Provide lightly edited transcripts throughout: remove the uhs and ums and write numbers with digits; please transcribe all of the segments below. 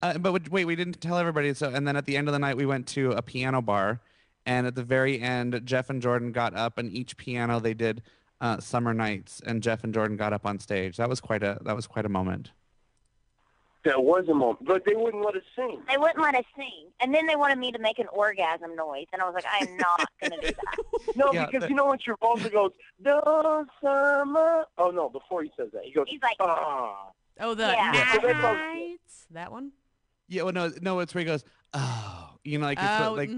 But wait, we didn't tell everybody. So, and then at the end of the night, we went to a piano bar, and at the very end, Jeff and Jordan got up, and each piano they did "Summer Nights," and Jeff and Jordan got up on stage. That was quite a moment. That was a moment, but they wouldn't let us sing. They wouldn't let us sing. And then they wanted me to make an orgasm noise. And I was like, I am not going to do that. No, Yeah, because you know when Travolta goes, the summer. Oh, no, before he says that, he goes, He's like, ah. Oh, the Yeah. So that's all- nights. That one? Yeah, well, no, it's where he goes, oh, like it's Oh, like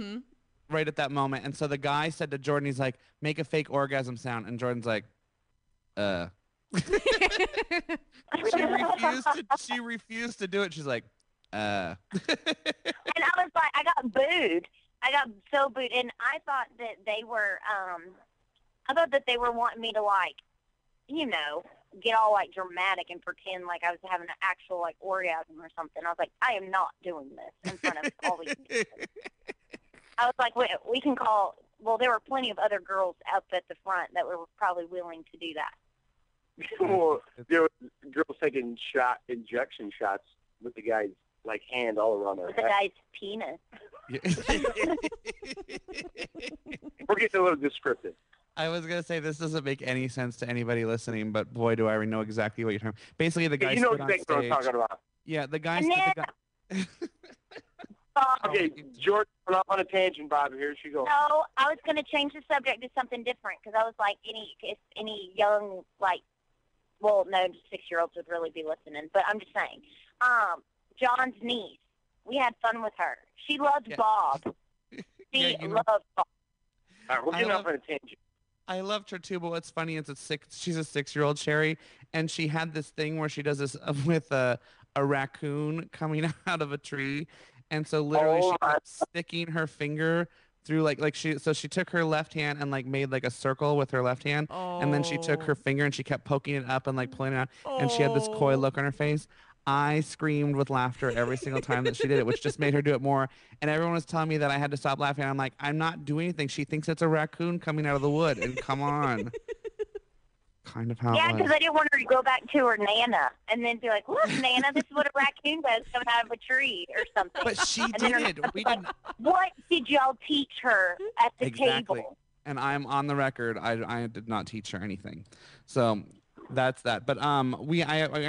right at that moment. And so the guy said to Jordan, he's like, make a fake orgasm sound, and Jordan's like, uh. She refused to do it. She's like, and I was like, I got booed. I got so booed. And I thought that they were, wanting me to, like, get all, like, dramatic and pretend like I was having an actual, like, orgasm or something. I was like, I am not doing this in front of all these people. I was like, we can call, well, there were plenty of other girls up at the front that were probably willing to do that. Well, there were girls taking injection shots with the guy's, like, hand all around their With the head. guy's penis. We're getting a little descriptive. I was gonna say this doesn't make any sense to anybody listening, but boy, do I already know exactly what you're talking. Basically, the guy You know stood on exactly what I'm stage. talking about. Yeah, the guy. And The Okay, Jordan went off on a tangent, Bob. Here she goes. No, I was going to change the subject to something different because I was like, if any young, like, well, no, 6-year-olds would really be listening, but I'm just saying. John's niece, we had fun with her. She loves Bob. She loves Bob. All right, we're getting off on a tangent. I loved her too, but what's funny is she's a 6-year-old, Sherry, and she had this thing where she does this with a raccoon coming out of a tree, and so literally she kept sticking her finger through she took her left hand and like made like a circle with her left hand, and then she took her finger and she kept poking it up and like pulling it out, and she had this coy look on her face. I screamed with laughter every single time that she did it, which just made her do it more. And everyone was telling me that I had to stop laughing. I'm like, I'm not doing anything. She thinks it's a raccoon coming out of the wood. And come on. Kind of how Yeah, it was. because I didn't want her to go back to her Nana and then be like, look, Nana, this is what a raccoon does coming out of a tree or something. But she And then did. We didn't. What did y'all teach her at the table? And I'm on the record. I did not teach her anything. So that's that. But I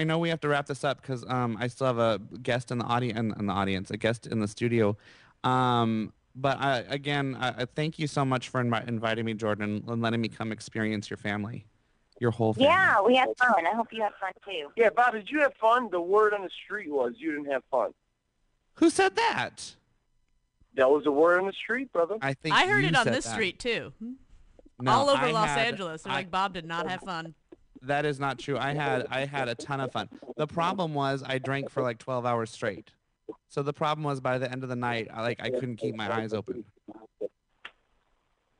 know we have to wrap this up because I still have a guest in the audience, a guest in the studio. But I thank you so much for inviting me, Jordan, and letting me come experience your family, your whole family. Yeah, we had fun. I hope you had fun too. Yeah, Bob, did you have fun? The word on the street was you didn't have fun. Who said that? That was the word on the street, brother. I think I heard you it on said this that. street too. No, All over I Los had- Angeles. They're like, Bob did not have fun. That is not true. I had a ton of fun. The problem was I drank for like 12 hours straight. So the problem was by the end of the night, I couldn't keep my eyes open.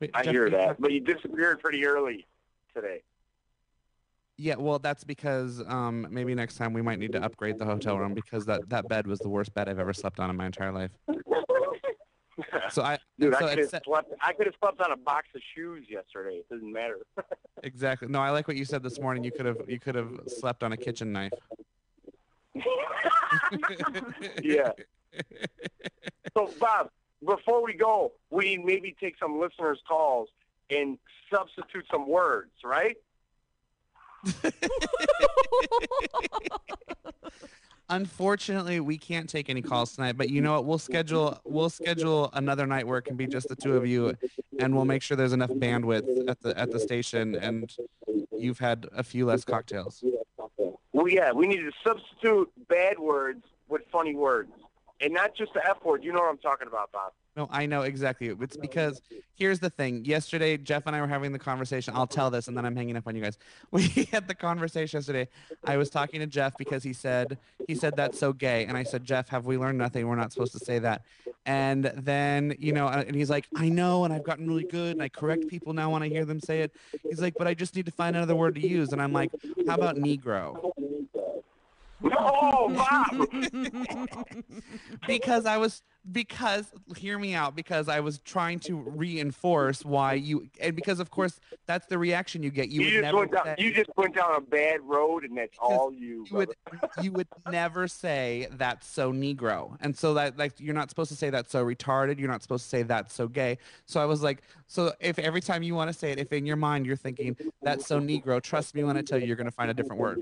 Wait, I Jeff, hear that. But you disappeared pretty early today. Yeah, well, that's because maybe next time we might need to upgrade the hotel room because that bed was the worst bed I've ever slept on in my entire life. So I Dude, so I it's- could have slept on a box of shoes yesterday. It doesn't matter. exactly. No, I like what you said this morning. You could have slept on a kitchen knife. Yeah. So, Bob, before we go, we maybe take some listeners' calls and substitute some words, right? Unfortunately, we can't take any calls tonight, but you know what? We'll schedule another night where it can be just the two of you, and we'll make sure there's enough bandwidth at the station, and you've had a few less cocktails. Well, yeah, we need to substitute bad words with funny words, and not just the F word. You know what I'm talking about, Bob. No, I know exactly. It's because here's the thing. Yesterday, Jeff and I were having the conversation. I'll tell this, and then I'm hanging up on you guys. We had the conversation yesterday. I was talking to Jeff because he said that's so gay, and I said, Jeff, have we learned nothing? We're not supposed to say that. And then and he's like, I know, and I've gotten really good, and I correct people now when I hear them say it. He's like, but I just need to find another word to use, and I'm like, how about Negro? Oh, Bob! because because hear me out, because I was trying to reinforce why you, and because of course that's the reaction you get. You just went down a bad road, and that's all you would never say that's so Negro, and so that like you're not supposed to say that's so retarded. You're not supposed to say that's so gay. So I was like, so if every time you want to say it, if in your mind you're thinking that's so Negro, trust me when I tell you, you're going to find a different word.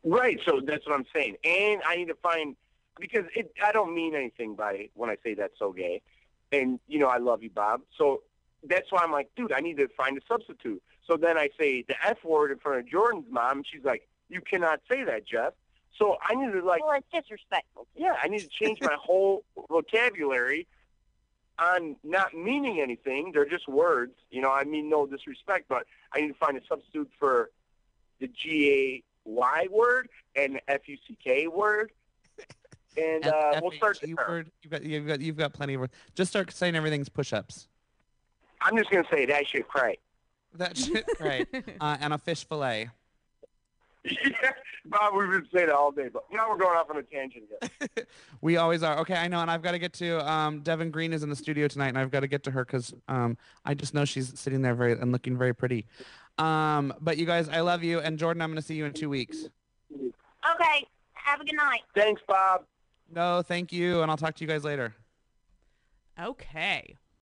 Right. So that's what I'm saying, and I need to find. Because I don't mean anything by it when I say that's so gay. And, you know, I love you, Bob. So that's why I'm like, dude, I need to find a substitute. So then I say the F word in front of Jordan's mom, and she's like, you cannot say that, Jeff. So I need to, like... Well, it's disrespectful. Yeah, I need to change my whole vocabulary on not meaning anything. They're just words. You know, I mean no disrespect, but I need to find a substitute for the G-A-Y word and the F-U-C-K word. And we'll start there. You've got plenty of words. Just start saying everything's push-ups. I'm just gonna say that shit cray. That shit cray. And a fish fillet. Yeah, Bob, we've been saying it all day, but now we're going off on a tangent again. We always are. Okay, I know, and I've got to get to Devin Green is in the studio tonight, and I've got to get to her because I just know she's sitting there and looking very pretty. But you guys, I love you, and Jordan, I'm going to see you in 2 weeks. Okay, have a good night. Thanks, Bob. No, thank you, and I'll talk to you guys later. Okay.